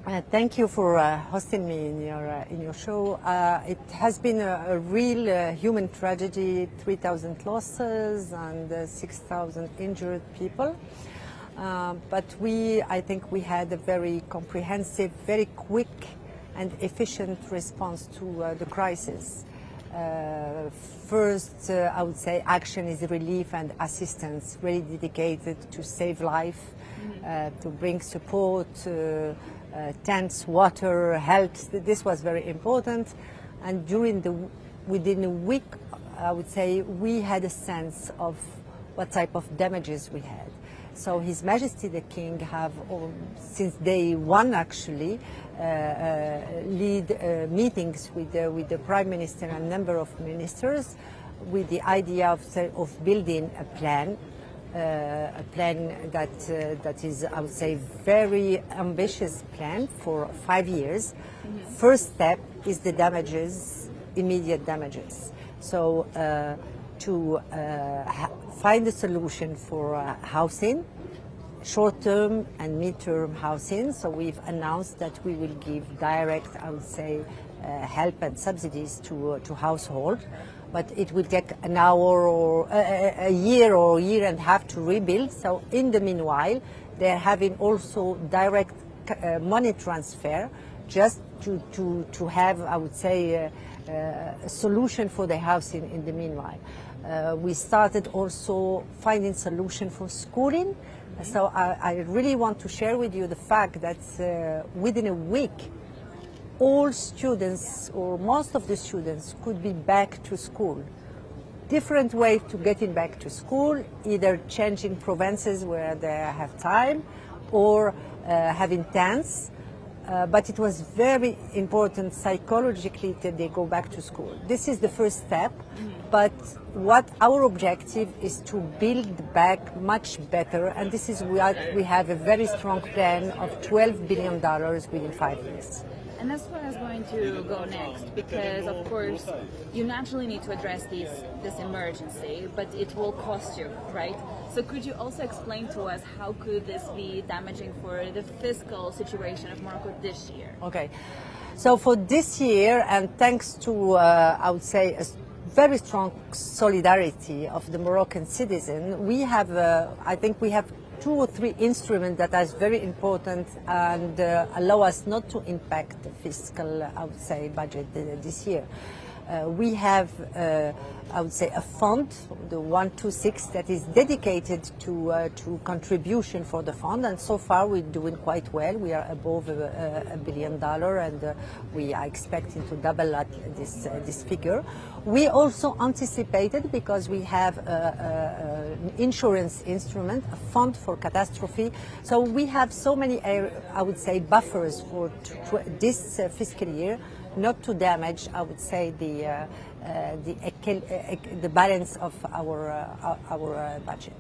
Thank you for hosting me in your show. It has been a real human tragedy, 3,000 losses and 6,000 injured people. But I think we had a very comprehensive, very quick and efficient response to the crisis. First, I would say action is relief and assistance, really dedicated to save life, to bring support, tents, water, health. This was very important. And within a week, I would say, we had a sense of what type of damages we had. So His Majesty the King have, since day one actually, lead meetings with the Prime Minister and a number of ministers with the idea of building a plan that is, I would say, very ambitious plan for 5 years. Mm-hmm. First step is the damages, immediate damages. So to find a solution for housing, short-term and mid-term housing. So we've announced that we will give direct, I would say, help and subsidies to household. But it will take an hour or a year and a half to rebuild. So in the meanwhile, they're having also direct money transfer just to have, I would say, a solution for the housing in the meanwhile. We started also finding solution for schooling. So I really want to share with you the fact that within a week, all students, or most of the students, could be back to school. Different way to getting back to school, either changing provinces where they have time, or having tents. But it was very important psychologically that they go back to school. This is the first step, but what our objective is to build back much better, and this is what we have a very strong plan of $12 billion within 5 years. And that's where I was going to go next, because of course you naturally need to address this emergency, but it will cost you, right? So could you also explain to us how could this be damaging for the fiscal situation of Morocco this year? Okay, so for this year, and thanks to I would say a very strong solidarity of the Moroccan citizen, we have I think we have 2 or 3 instruments that are very important and allow us not to impact the fiscal, I would say, budget this year. We have, I would say, a fund, the 126, that is dedicated to contribution for the fund, and so far we're doing quite well. We are above $1 billion, and we are expecting to double this figure. We also anticipated, because we have an insurance instrument, a fund for catastrophe. So we have so many, I would say, buffers for this fiscal year, not to damage, I would say, the balance of our budget.